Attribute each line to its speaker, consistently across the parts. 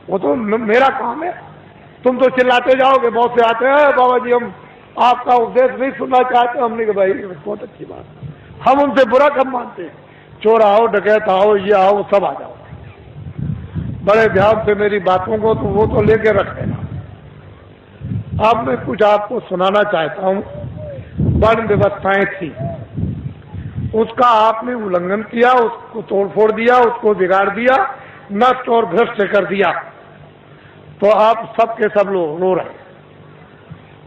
Speaker 1: वो तो मेरा काम है। तुम तो चिल्लाते जाओगे, बहुत से आते हैं बाबा जी हम आपका उपदेश नहीं सुनना चाहते। हमने कहा भाई बहुत अच्छी बात, हम उनसे बुरा कब मानते हैं। चोर आओ, डकैत आओ, ये आओ, सब आ जाओ, बड़े ध्यान से मेरी बातों को तो वो तो लेके रख लेना। अब मैं कुछ आपको सुनाना चाहता हूं। वर्ण व्यवस्थाएं थी, उसका आपने उल्लंघन किया, उसको तोड़फोड़ दिया, उसको बिगाड़ दिया, नष्ट और भ्रष्ट कर दिया, तो आप सब के सब लोग रो रहे।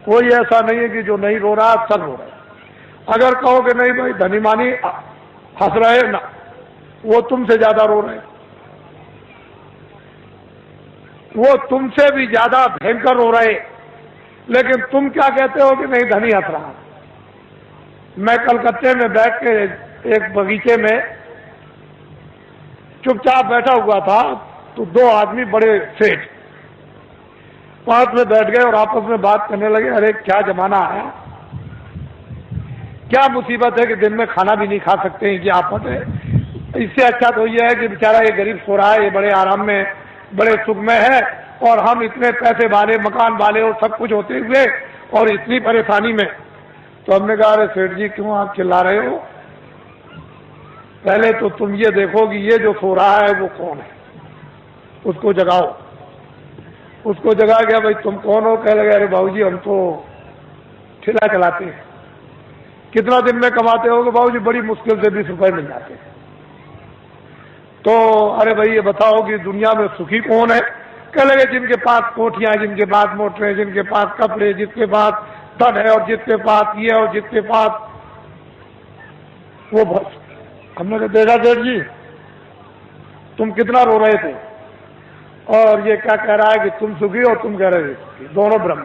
Speaker 1: कोई ऐसा नहीं है कि जो नहीं रो रहा, सब रो रहे। अगर कहो कि नहीं भाई धनी मानी हंस रहे ना, वो तुमसे ज्यादा रो रहे, वो तुमसे भी ज्यादा भयंकर रो रहे। लेकिन तुम क्या कहते हो कि नहीं धनी हंस रहा। मैं कलकत्ते में बैठ के एक बगीचे में चुपचाप बैठा हुआ था, तो दो आदमी बड़े सेठ पास में बैठ गए और आपस में बात करने लगे। अरे क्या जमाना आया, क्या मुसीबत है कि दिन में खाना भी नहीं खा सकते हैं, क्या आफत है। इससे अच्छा तो यह है कि बेचारा ये गरीब सो रहा है, ये बड़े आराम में बड़े सुख में है, और हम इतने पैसे वाले, मकान वाले और सब कुछ होते हुए और इतनी परेशानी में। तो हमने कहा अरे सेठ जी क्यों आप चिल्ला रहे हो, पहले तो तुम ये देखो कि ये जो सो रहा है वो कौन है, उसको जगाओ। उसको जगा गया, भाई तुम कौन हो। कह लगे अरे बाबूजी हम तो ठेला चलाते हैं। कितना दिन में कमाते होगे बाबूजी, बड़ी मुश्किल से 20 रुपए मिल जाते हैं। तो अरे भाई ये बताओ कि दुनिया में सुखी कौन है। कह लगे जिनके पास कोठियां, जिनके पास मोटरें, जिनके पास कपड़े, जिसके पास धन है और जिसके पास ये और जिसके पास वो। बस हमने तो देखा सेठ जी तुम कितना रो रहे थे, और ये क्या कह रहा है कि तुम सुखी और तुम कह रहे थे सुखी, दोनों ब्रह्म,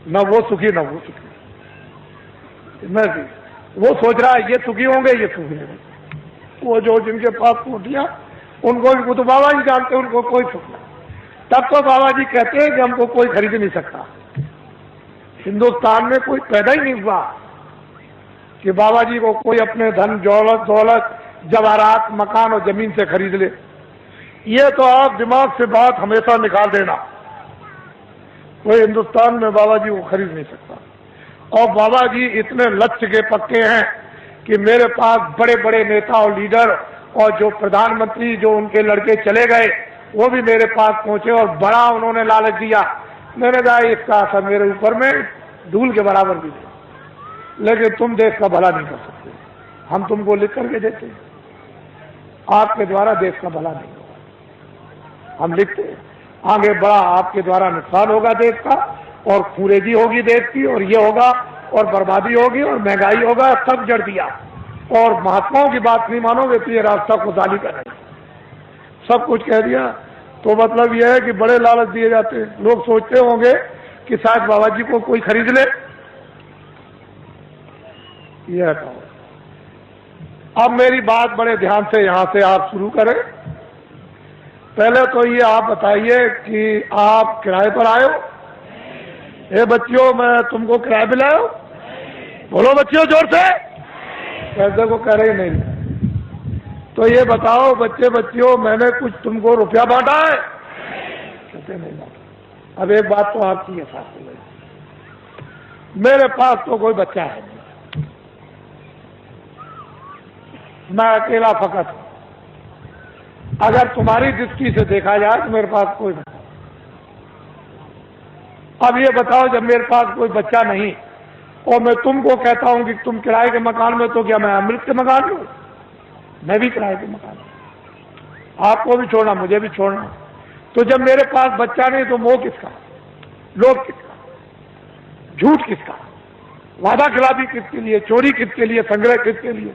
Speaker 1: न वो सुखी न वो सुखी। मैं वो सोच रहा है ये सुखी होंगे, ये सुखी होंगे। वो जो जिनके पास कोठियां, उनको भी, वो तो बाबा जी जानते, उनको कोई सुख नहीं। तब तो बाबा जी कहते हैं कि हमको कोई खरीद नहीं सकता। हिंदुस्तान में कोई पैदा ही नहीं हुआ कि बाबा जी को कोई अपने धन दौलत जवाहरात मकान और जमीन से खरीद ले। ये तो आप दिमाग से बात हमेशा निकाल देना, कोई हिंदुस्तान में बाबा जी को खरीद नहीं सकता। और बाबा जी इतने लक्ष्य के पक्के हैं कि मेरे पास बड़े बड़े नेता और लीडर और जो प्रधानमंत्री जो उनके लड़के चले गए वो भी मेरे पास पहुंचे और बड़ा उन्होंने लालच दिया। मैंने कहा इसका असर मेरे ऊपर में धूल के बराबर भी है, लेकिन तुम देश का भला नहीं कर सकते, हम तुमको लिख करके देते हैं, आपके द्वारा देश का भला नहीं होगा। हम लिखते हैं आगे बड़ा आपके द्वारा नुकसान होगा देश का, और खूरेजी होगी देश की, और ये होगा और बर्बादी होगी और महंगाई होगा, सब जड़ दिया। और महात्माओं की बात नहीं मानोगे तो ये रास्ता खुदाली कर रहे, सब कुछ कह दिया। तो मतलब यह है कि बड़े लालच दिए जाते हैं। लोग सोचते होंगे कि शायद बाबा जी को कोई खरीद ले। यह कहो। अब मेरी बात बड़े ध्यान से यहां से आप शुरू करें। पहले तो ये आप बताइए कि आप किराए पर आए हो। ए बच्चियों मैं तुमको किराए पे लाया हूं, बोलो बच्चियों जोर से। कैसे को कह रही नहीं। तो ये बताओ बच्चे बच्चियों मैंने कुछ तुमको रुपया बांटा है, कहते नहीं बांटा। अब एक बात तो आपकी है साथ में, मेरे पास तो कोई बच्चा है नहीं, मैं अकेला फकत हूं। अगर तुम्हारी दृष्टि से देखा जाए तो मेरे पास कोई बच्चा। अब ये बताओ जब मेरे पास कोई बच्चा नहीं और मैं तुमको कहता हूं कि तुम किराए के मकान में, तो क्या मैं अमृत के मकान में? मैं भी किराए के मकान में, आपको भी छोड़ना मुझे भी छोड़ना। तो जब मेरे पास बच्चा नहीं तो मोह किसका, लोभ किसका, झूठ किसका, वादा खिलाफी किसके लिए, चोरी किसके लिए, संग्रह किसके लिए?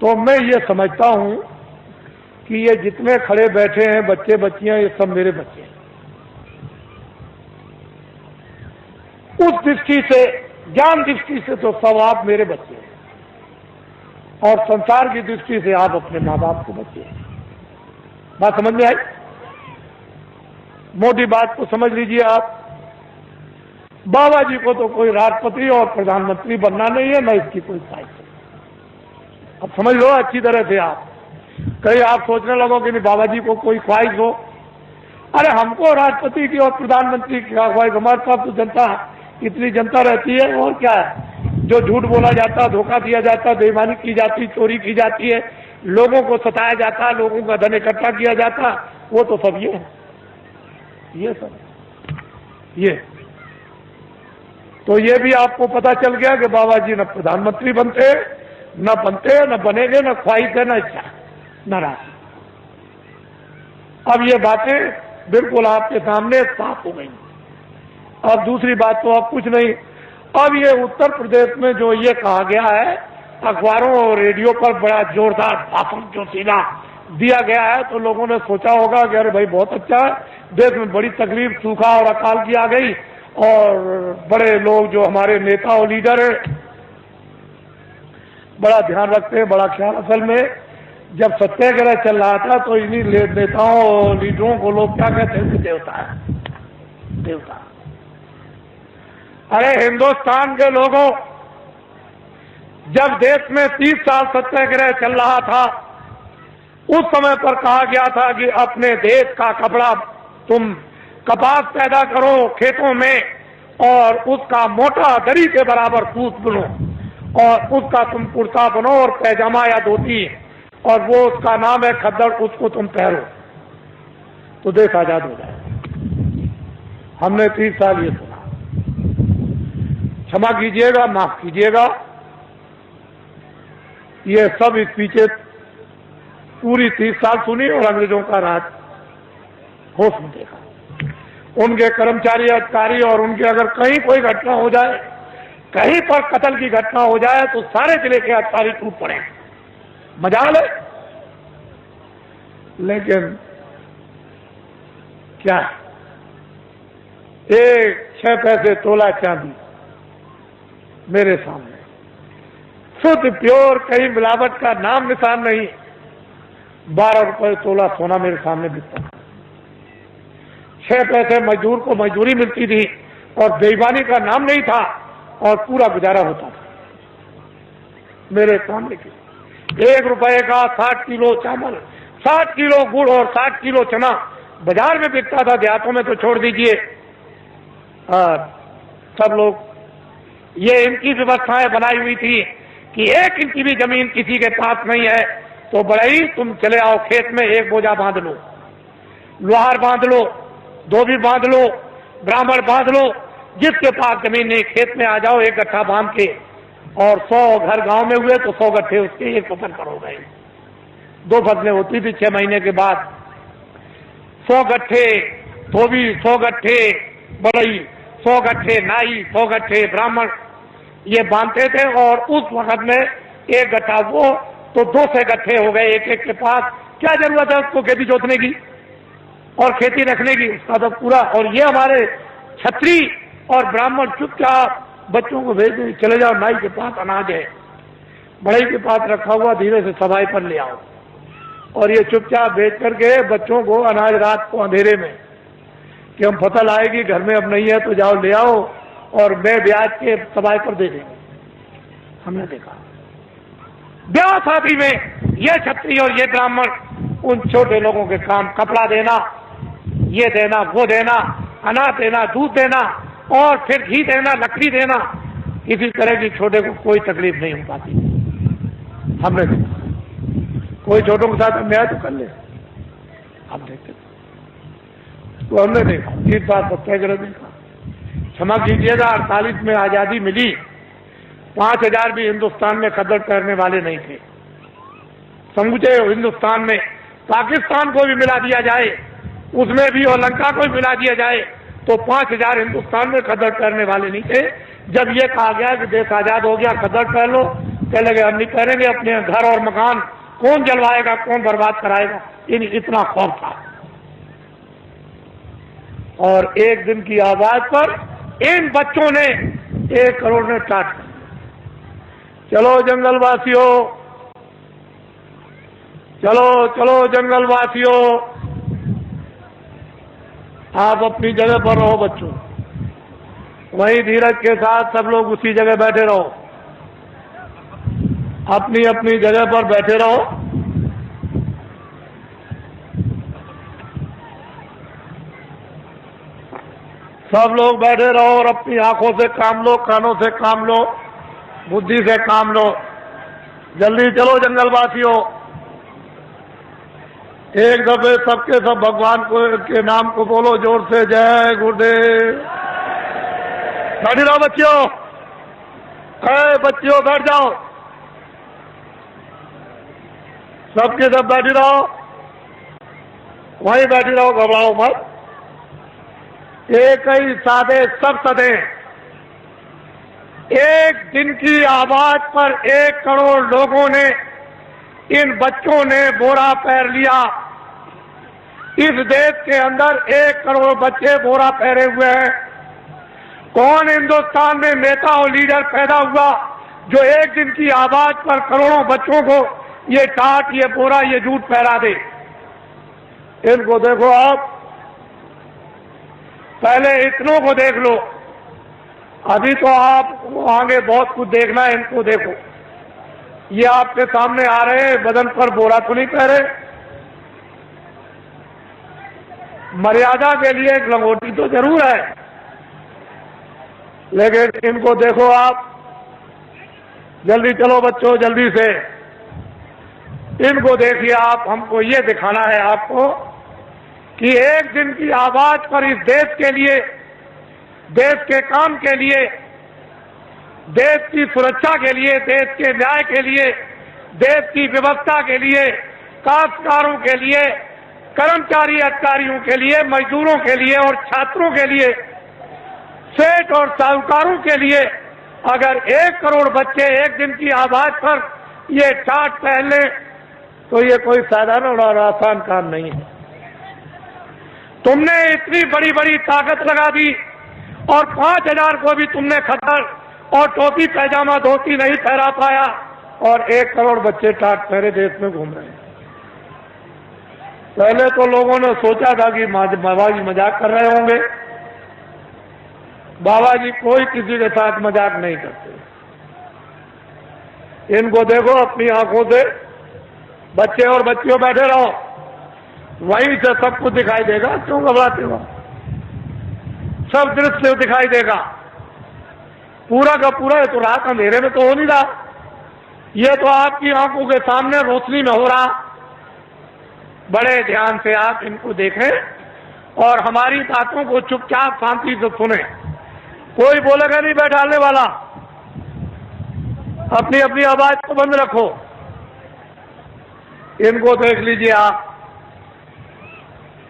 Speaker 1: तो मैं ये समझता हूं कि ये जितने खड़े बैठे हैं बच्चे बच्चियां, ये सब मेरे बच्चे हैं। उस दृष्टि से, ज्ञान दृष्टि से तो सब आप मेरे बच्चे हैं, और संसार की दृष्टि से आप अपने माँ बाप के बच्चे हैं। बात समझ में आई? मोटी बात को समझ लीजिए आप। बाबा जी को तो कोई राष्ट्रपति और प्रधानमंत्री बनना नहीं है, न इसकी कोई ख्वाहिश है। अब समझ लो अच्छी तरह से आप। कहीं आप सोचने लगो कि नहीं बाबा जी को कोई ख्वाहिश हो अरे हमको राष्ट्रपति की और प्रधानमंत्री की हमारे पास तो जनता, इतनी जनता रहती है, और क्या है। जो झूठ बोला जाता, धोखा दिया जाता, बेईमानी की जाती, चोरी की जाती है, लोगों को सताया जाता, लोगों का धन इकट्ठा किया जाता, वो तो सब ये सब ये। तो ये भी आपको पता चल गया कि बाबा जी न प्रधानमंत्री बनते, न बनेंगे, न ख्वाहिश है, न इच्छा, न राशि। अब ये बातें बिल्कुल आपके सामने साफ हो गई। अब दूसरी बात तो अब कुछ नहीं। अब ये उत्तर प्रदेश में जो ये कहा गया है, अखबारों और रेडियो पर बड़ा जोरदार भाषण जो सीधा दिया गया है, तो लोगों ने सोचा होगा कि अरे भाई बहुत अच्छा है, देश में बड़ी तकलीफ, सूखा और अकाल की आ गई, और बड़े लोग जो हमारे नेता और लीडर है बड़ा ध्यान रखते हैं, बड़ा ख्याल। असल में जब सत्याग्रह चल रहा था तो इन्हीं नेताओं और लीडरों को लोग क्या कहते हैं, देवता है, देवता। अरे हिंदुस्तान के लोगों, जब देश में 30 साल सत्याग्रह चल रहा था, उस समय पर कहा गया था कि अपने देश का कपड़ा तुम कपास पैदा करो खेतों में, और उसका मोटा दरी के बराबर सूत बुनो, और उसका तुम कुर्ता बनो और पैजामा या धोती, और वो उसका नाम है खद्दड़, उसको तुम पहनो तो देश आजाद हो जाए। हमने 30 साल ये सुना। क्षमा कीजिएगा, माफ कीजिएगा, ये सब इस पीछे पूरी 30 साल सुनी और अंग्रेजों का राज होश में देखा। उनके कर्मचारी अधिकारी और उनके अगर कहीं कोई घटना हो जाए, कहीं पर कत्ल की घटना हो जाए, तो सारे जिले के अधिकारी टूट पड़े, मजाल है। लेकिन क्या 6 पैसे तोला चांदी मेरे सामने, शुद्ध प्योर, कहीं मिलावट का नाम निशान नहीं, 12 रुपए तोला सोना मेरे सामने बिकता था। 6 पैसे मजदूर को मजदूरी मिलती थी और बेईमानी का नाम नहीं था, और पूरा गुजारा होता था मेरे सामने की। 1 रुपए का 60 किलो चावल, 60 किलो गुड़ और 60 किलो चना बाजार में बिकता था। देहातों में तो छोड़ दीजिए, सब लोग, ये इनकी व्यवस्थाएं बनाई हुई थी कि 1 इंच की भी जमीन किसी के पास नहीं है तो बड़ई तुम चले आओ खेत में, 1 बोझा बांध लो, लोहार बांध लो, धोबी बांध लो, ब्राह्मण बांध लो, जिसके पास जमीन नहीं खेत में आ जाओ 1 गट्ठा बांध के, और 100 घर गांव में हुए तो 100 गट्ठे उसके 1 फसल पर हो गए। 2 फसलें होती थी 6 महीने के बाद। 100 गट्ठे धोबी, 100 गट्ठे बड़ई, 100 गट्ठे नाई, 100 गट्ठे ब्राह्मण, ये बांधते थे। और उस वक्त में 1 गट्ठा वो तो 200 गट्ठे हो गए एक के पास। क्या जरूरत है उसको खेती जोतने की और खेती रखने की, उसका तो पूरा। और ये हमारे छत्री और ब्राह्मण चुपचाप बच्चों को भेज दें, चले जाओ नाई के पास अनाज है, बड़ई के पास रखा हुआ, धीरे से सफाई पर ले आओ, और ये चुपचाप भेज करके बच्चों को अनाज रात को अंधेरे में कि हम फसल आएगी घर में अब नहीं है तो जाओ ले आओ, और मैं ब्याज के सफाई पर दे देंगे। हमने देखा ब्याह शादी में ये छत्री और ये ब्राह्मण उन छोटे लोगों के काम, कपड़ा देना, ये देना, वो देना, अनाज देना, दूध देना, और फिर घी देना, लकड़ी देना, किसी तरह की छोटे को कोई तकलीफ नहीं हो पाती। हमने देखा कोई छोटों के साथ अन्याय तो कर ले, हम देखते तो हमने देखा 30 बार सत्याग्रह देखा। क्षमा कीजिएगा, 48 में आजादी मिली, 5000 भी हिंदुस्तान में कदर करने वाले नहीं थे। समूचे हिंदुस्तान में पाकिस्तान को भी मिला दिया जाए, उसमें भी, और लंका को भी मिला दिया जाए, तो 5000 हिंदुस्तान में कदर करने वाले नहीं थे। जब ये कहा गया कि देश आजाद हो गया, कदर कर लो, कह लगे हम नहीं करेंगे, अपने घर और मकान कौन जलवाएगा, कौन बर्बाद कराएगा, इतना खौफ था। और एक दिन की आवाज पर इन बच्चों ने 1 करोड़ ने टाट, चलो जंगलवासियों, चलो चलो जंगलवासियों, आप अपनी जगह पर रहो बच्चों, वही धीरज के साथ सब लोग उसी जगह बैठे रहो, अपनी अपनी जगह पर बैठे रहो। सब लोग बैठे रहो और अपनी आंखों से काम लो, कानों से काम लो, बुद्धि से काम लो। जल्दी चलो जंगलवासियों, एक दफे सबके सब भगवान को के नाम को बोलो जोर से, जय गुरुदेव। बैठ रहो बच्चियों, बच्चियों बैठ जाओ, सबके सब बैठी रहो, वहीं बैठी रहो, घबराओ मत। एक ही सादे सब सदे, एक दिन की आवाज पर 1 करोड़ लोगों ने, इन बच्चों ने बोरा पहन लिया। इस देश के अंदर 1 करोड़ बच्चे बोरा पहने हुए हैं। कौन हिंदुस्तान में नेता और लीडर पैदा हुआ जो एक दिन की आवाज पर करोड़ों बच्चों को ये टाट, ये बोरा, ये जूट पहरा दे? इनको देखो आप, पहले इतनों को देख लो, अभी तो आप आगे बहुत कुछ देखना है। इनको देखो, ये आपके सामने आ रहे हैं, बदन पर बोरा तो नहीं पहरे, मर्यादा के लिए एक लंगोटी तो जरूर है, लेकिन इनको देखो आप। जल्दी चलो बच्चों, जल्दी से इनको देखिए आप। हमको ये दिखाना है आपको कि एक दिन की आवाज पर इस देश के लिए, देश के काम के लिए, देश की सुरक्षा के लिए, देश के न्याय के लिए, देश की व्यवस्था के लिए, काश्तकारों के लिए, कर्मचारी अधिकारियों के लिए, मजदूरों के लिए और छात्रों के लिए, सेठ और साहूकारों के लिए, अगर 1 करोड़ बच्चे एक दिन की आवाज पर ये टाट पहन लें तो ये कोई साधारण और आसान काम नहीं है। तुमने इतनी बड़ी बड़ी ताकत लगा दी और 5000 को भी तुमने खतर और टोपी पैजामा धोती नहीं पहरा पाया, और 1 करोड़ बच्चे टाट पहरे देश में घूम रहे हैं। पहले तो लोगों ने सोचा था कि बाबा जी मजाक कर रहे होंगे। बाबा जी कोई किसी के साथ मजाक नहीं करते। इनको देखो अपनी आंखों से, बच्चे और बच्चियों बैठे रहो, वहीं से सब कुछ दिखाई देगा। क्यों घबराते हो? सब दृश्य दिखाई देगा, पूरा का पूरा। तो रात अंधेरे में तो हो नहीं रहा, ये तो आपकी आंखों के सामने रोशनी में हो रहा। बड़े ध्यान से आप इनको देखें और हमारी बातों को चुपचाप शांति से सुने। कोई बोलेगा नहीं बैठाने वाला, अपनी अपनी आवाज को बंद रखो। इनको देख लीजिए आप,